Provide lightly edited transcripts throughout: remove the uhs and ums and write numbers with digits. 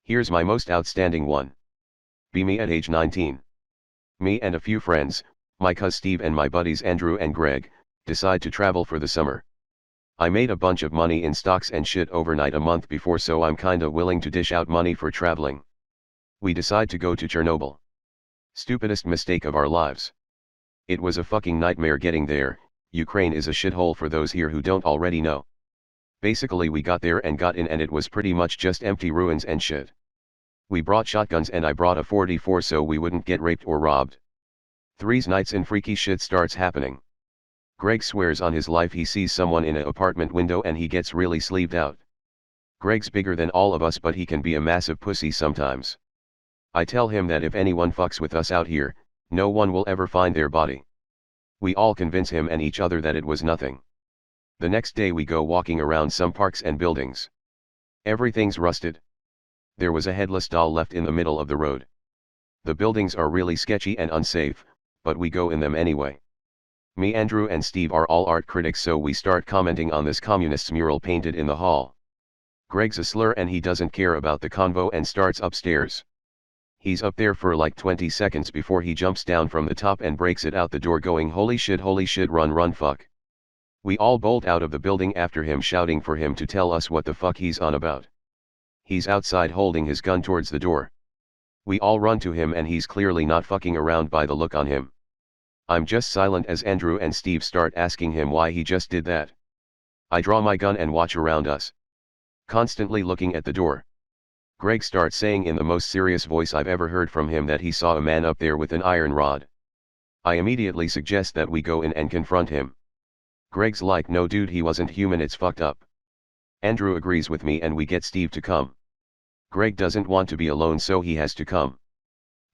Here's my most outstanding one. Be me at age 19. Me and a few friends, my cuz Steve and my buddies Andrew and Greg, decide to travel for the summer. I made a bunch of money in stocks and shit overnight a month before, so I'm kinda willing to dish out money for traveling. We decide to go to Chernobyl. Stupidest mistake of our lives. It was a fucking nightmare getting there. Ukraine is a shithole for those here who don't already know. Basically we got there and got in and it was pretty much just empty ruins and shit. We brought shotguns and I brought a 44 so we wouldn't get raped or robbed. 3 nights in freaky shit starts happening. Greg swears on his life he sees someone in an apartment window and he gets really sleeved out. Greg's bigger than all of us but he can be a massive pussy sometimes. I tell him that if anyone fucks with us out here, no one will ever find their body. We all convince him and each other that it was nothing. The next day we go walking around some parks and buildings. Everything's rusted. There was a headless doll left in the middle of the road. The buildings are really sketchy and unsafe, but we go in them anyway. Me, Andrew and Steve are all art critics so we start commenting on this communist's mural painted in the hall. Greg's a slur and he doesn't care about the convo and starts upstairs. He's up there for like 20 seconds before he jumps down from the top and breaks it out the door going holy shit, run fuck. We all bolt out of the building after him shouting for him to tell us what the fuck he's on about. He's outside holding his gun towards the door. We all run to him and he's clearly not fucking around by the look on him. I'm just silent as Andrew and Steve start asking him why he just did that. I draw my gun and watch around us, constantly looking at the door. Greg starts saying in the most serious voice I've ever heard from him that he saw a man up there with an iron rod. I immediately suggest that we go in and confront him. Greg's like, no dude, he wasn't human, it's fucked up. Andrew agrees with me and we get Steve to come. Greg doesn't want to be alone so he has to come.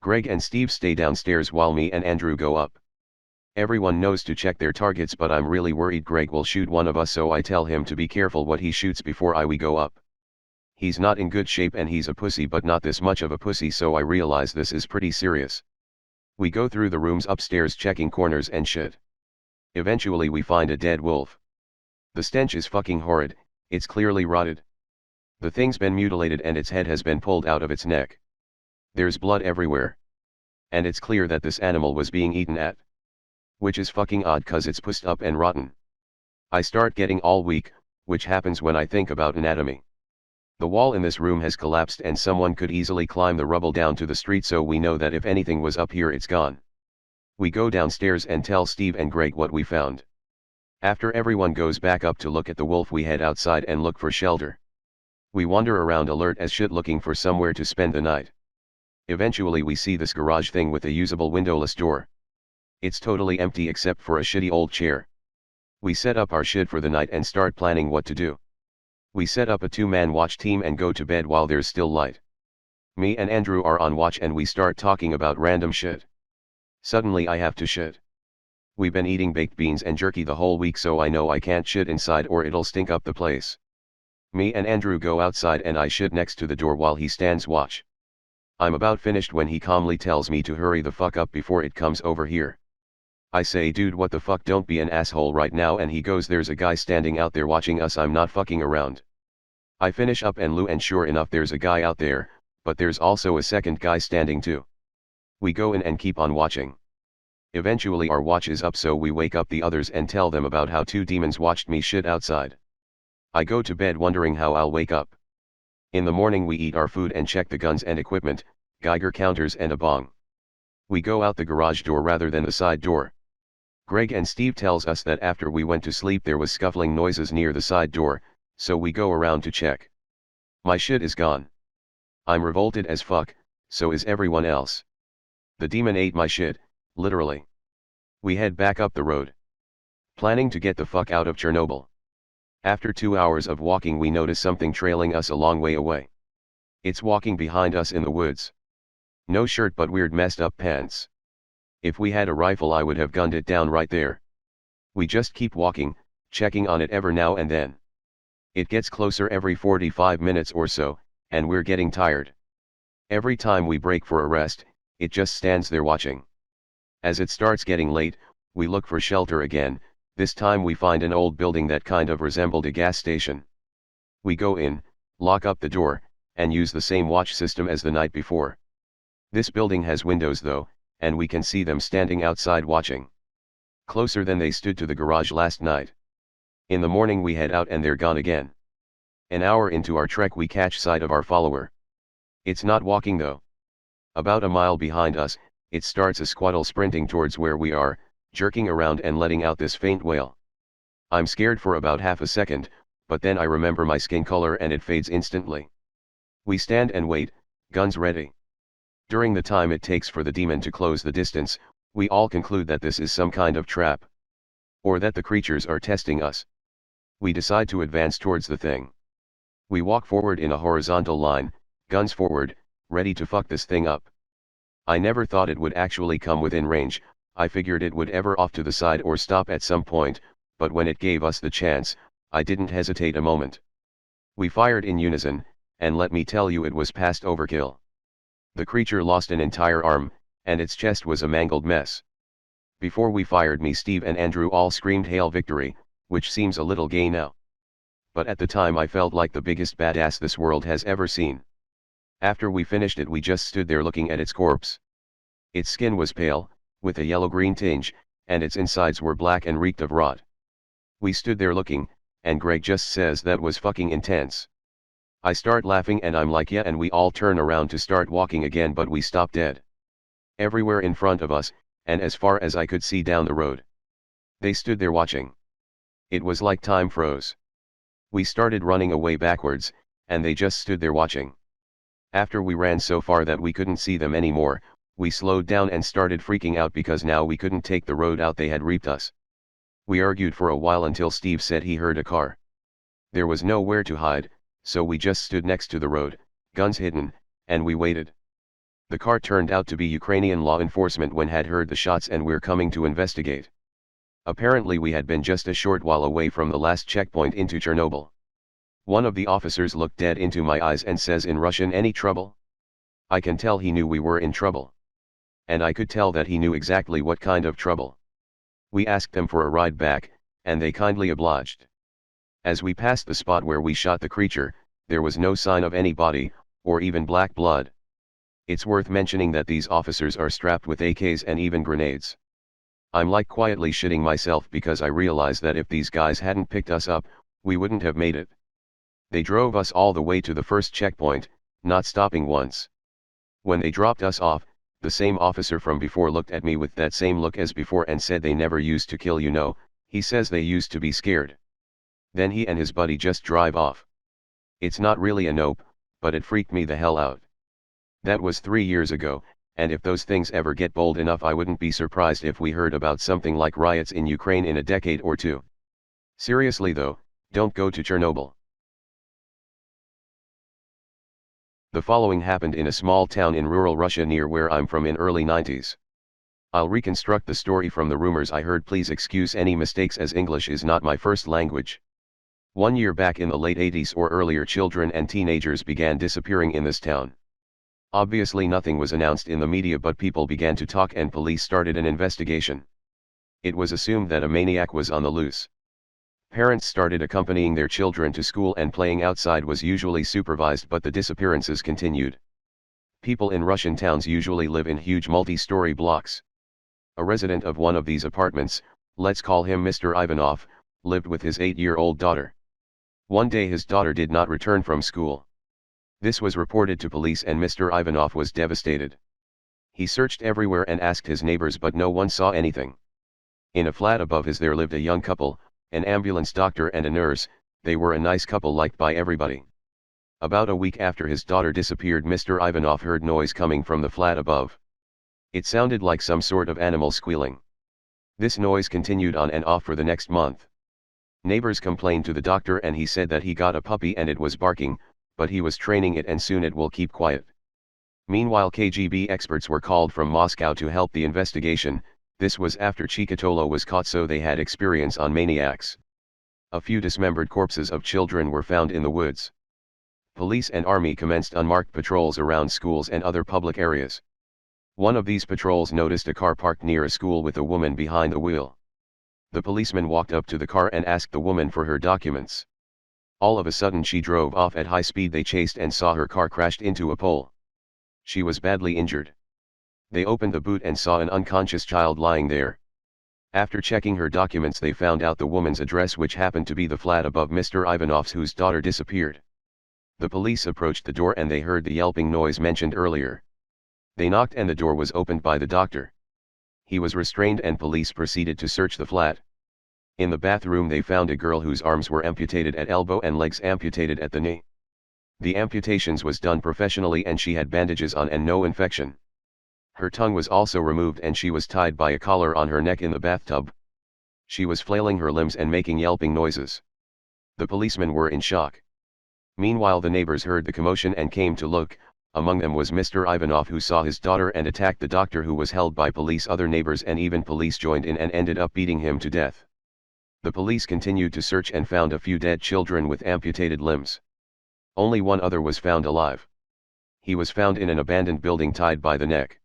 Greg and Steve stay downstairs while me and Andrew go up. Everyone knows to check their targets but I'm really worried Greg will shoot one of us so I tell him to be careful what he shoots before we go up. He's not in good shape and he's a pussy but not this much of a pussy so I realize this is pretty serious. We go through the rooms upstairs checking corners and shit. Eventually we find a dead wolf. The stench is fucking horrid, it's clearly rotted. The thing's been mutilated and its head has been pulled out of its neck. There's blood everywhere. And it's clear that this animal was being eaten at. Which is fucking odd cause it's pussed up and rotten. I start getting all weak, which happens when I think about anatomy. The wall in this room has collapsed and someone could easily climb the rubble down to the street so we know that if anything was up here it's gone. We go downstairs and tell Steve and Greg what we found. After everyone goes back up to look at the wolf we head outside and look for shelter. We wander around alert as shit looking for somewhere to spend the night. Eventually we see this garage thing with a usable windowless door. It's totally empty except for a shitty old chair. We set up our shit for the night and start planning what to do. We set up a 2-man watch team and go to bed while there's still light. Me and Andrew are on watch and we start talking about random shit. Suddenly I have to shit. We've been eating baked beans and jerky the whole week so I know I can't shit inside or it'll stink up the place. Me and Andrew go outside and I shit next to the door while he stands watch. I'm about finished when he calmly tells me to hurry the fuck up before it comes over here. I say, dude, what the fuck, don't be an asshole right now, and he goes, there's a guy standing out there watching us, I'm not fucking around. I finish up and look and sure enough there's a guy out there, but there's also a second guy standing too. We go in and keep on watching. Eventually our watch is up so we wake up the others and tell them about how 2 demons watched me shit outside. I go to bed wondering how I'll wake up. In the morning we eat our food and check the guns and equipment, Geiger counters and a bong. We go out the garage door rather than the side door. Greg and Steve tells us that after we went to sleep there was scuffling noises near the side door, so we go around to check. My shit is gone. I'm revolted as fuck, so is everyone else. The demon ate my shit, literally. We head back up the road, planning to get the fuck out of Chernobyl. After 2 hours of walking we notice something trailing us a long way away. It's walking behind us in the woods. No shirt but weird messed up pants. If we had a rifle I would have gunned it down right there. We just keep walking, checking on it ever now and then. It gets closer every 45 minutes or so, and we're getting tired. Every time we break for a rest, it just stands there watching. As it starts getting late, we look for shelter again. This time we find an old building that kind of resembled a gas station. We go in, lock up the door, and use the same watch system as the night before. This building has windows though, and we can see them standing outside watching. Closer than they stood to the garage last night. In the morning we head out and they're gone again. An hour into our trek we catch sight of our follower. It's not walking though. About a mile behind us, it starts a squaddle sprinting towards where we are, jerking around and letting out this faint wail. I'm scared for about half a second, but then I remember my skin color and it fades instantly. We stand and wait, guns ready. During the time it takes for the demon to close the distance, we all conclude that this is some kind of trap. Or that the creatures are testing us. We decide to advance towards the thing. We walk forward in a horizontal line, guns forward, ready to fuck this thing up. I never thought it would actually come within range. I figured it would ever off to the side or stop at some point, but when it gave us the chance, I didn't hesitate a moment. We fired in unison, and let me tell you it was past overkill. The creature lost an entire arm, and its chest was a mangled mess. Before we fired, me, Steve and Andrew all screamed "Hail Victory," which seems a little gay now. But at the time I felt like the biggest badass this world has ever seen. After we finished it we just stood there looking at its corpse. Its skin was pale, with a yellow-green tinge, and its insides were black and reeked of rot. We stood there looking, and Greg just says that was fucking intense. I start laughing and I'm like yeah, and we all turn around to start walking again, but we stop dead. Everywhere in front of us, and as far as I could see down the road. They stood there watching. It was like time froze. We started running away backwards, and they just stood there watching. After we ran so far that we couldn't see them anymore, we slowed down and started freaking out because now we couldn't take the road out, they had reaped us. We argued for a while until Steve said he heard a car. There was nowhere to hide, so we just stood next to the road, guns hidden, and we waited. The car turned out to be Ukrainian law enforcement when had heard the shots and we're coming to investigate. Apparently we had been just a short while away from the last checkpoint into Chernobyl. One of the officers looked dead into my eyes and says in Russian, "Any trouble?" I can tell he knew we were in trouble. And I could tell that he knew exactly what kind of trouble. We asked them for a ride back, and they kindly obliged. As we passed the spot where we shot the creature, there was no sign of any body, or even black blood. It's worth mentioning that these officers are strapped with AKs and even grenades. I'm like quietly shitting myself because I realize that if these guys hadn't picked us up, we wouldn't have made it. They drove us all the way to the first checkpoint, not stopping once. When they dropped us off, the same officer from before looked at me with that same look as before and said, "They never used to kill, you know." He says they used to be scared. Then he and his buddy just drive off. It's not really a nope, but it freaked me the hell out. That was 3 years ago, and if those things ever get bold enough I wouldn't be surprised if we heard about something like riots in Ukraine in a decade or two. Seriously though, don't go to Chernobyl. The following happened in a small town in rural Russia near where I'm from in early 90s. I'll reconstruct the story from the rumors I heard. Please excuse any mistakes as English is not my first language. 1 year back in the late 80s or earlier, children and teenagers began disappearing in this town. Obviously nothing was announced in the media, but people began to talk and police started an investigation. It was assumed that a maniac was on the loose. Parents started accompanying their children to school and playing outside was usually supervised, but the disappearances continued. People in Russian towns usually live in huge multi-story blocks. A resident of one of these apartments, let's call him Mr. Ivanov, lived with his 8-year-old daughter. One day his daughter did not return from school. This was reported to police and Mr. Ivanov was devastated. He searched everywhere and asked his neighbors, but no one saw anything. In a flat above his there lived a young couple, an ambulance doctor and a nurse. They were a nice couple liked by everybody. About a week after his daughter disappeared, Mr. Ivanov heard noise coming from the flat above. It sounded like some sort of animal squealing. This noise continued on and off for the next month. Neighbors complained to the doctor and he said that he got a puppy and it was barking, but he was training it and soon it will keep quiet. Meanwhile, KGB experts were called from Moscow to help the investigation. This was after Chikatilo was caught, so they had experience on maniacs. A few dismembered corpses of children were found in the woods. Police and army commenced unmarked patrols around schools and other public areas. One of these patrols noticed a car parked near a school with a woman behind the wheel. The policeman walked up to the car and asked the woman for her documents. All of a sudden she drove off at high speed. They chased and saw her car crashed into a pole. She was badly injured. They opened the boot and saw an unconscious child lying there. After checking her documents they found out the woman's address, which happened to be the flat above Mr. Ivanov's, whose daughter disappeared. The police approached the door and they heard the yelping noise mentioned earlier. They knocked and the door was opened by the doctor. He was restrained and police proceeded to search the flat. In the bathroom they found a girl whose arms were amputated at elbow and legs amputated at the knee. The amputations was done professionally and she had bandages on and no infection. Her tongue was also removed and she was tied by a collar on her neck in the bathtub. She was flailing her limbs and making yelping noises. The policemen were in shock. Meanwhile the neighbors heard the commotion and came to look. Among them was Mr. Ivanov, who saw his daughter and attacked the doctor, who was held by police. Other neighbors and even police joined in and ended up beating him to death. The police continued to search and found a few dead children with amputated limbs. Only one other was found alive. He was found in an abandoned building tied by the neck.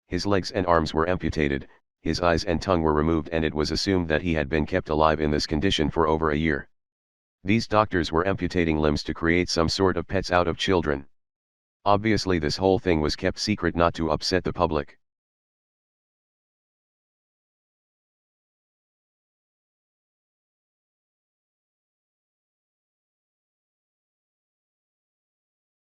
His legs and arms were amputated, his eyes and tongue were removed, and it was assumed that he had been kept alive in this condition for over a year. These doctors were amputating limbs to create some sort of pets out of children. Obviously this whole thing was kept secret not to upset the public.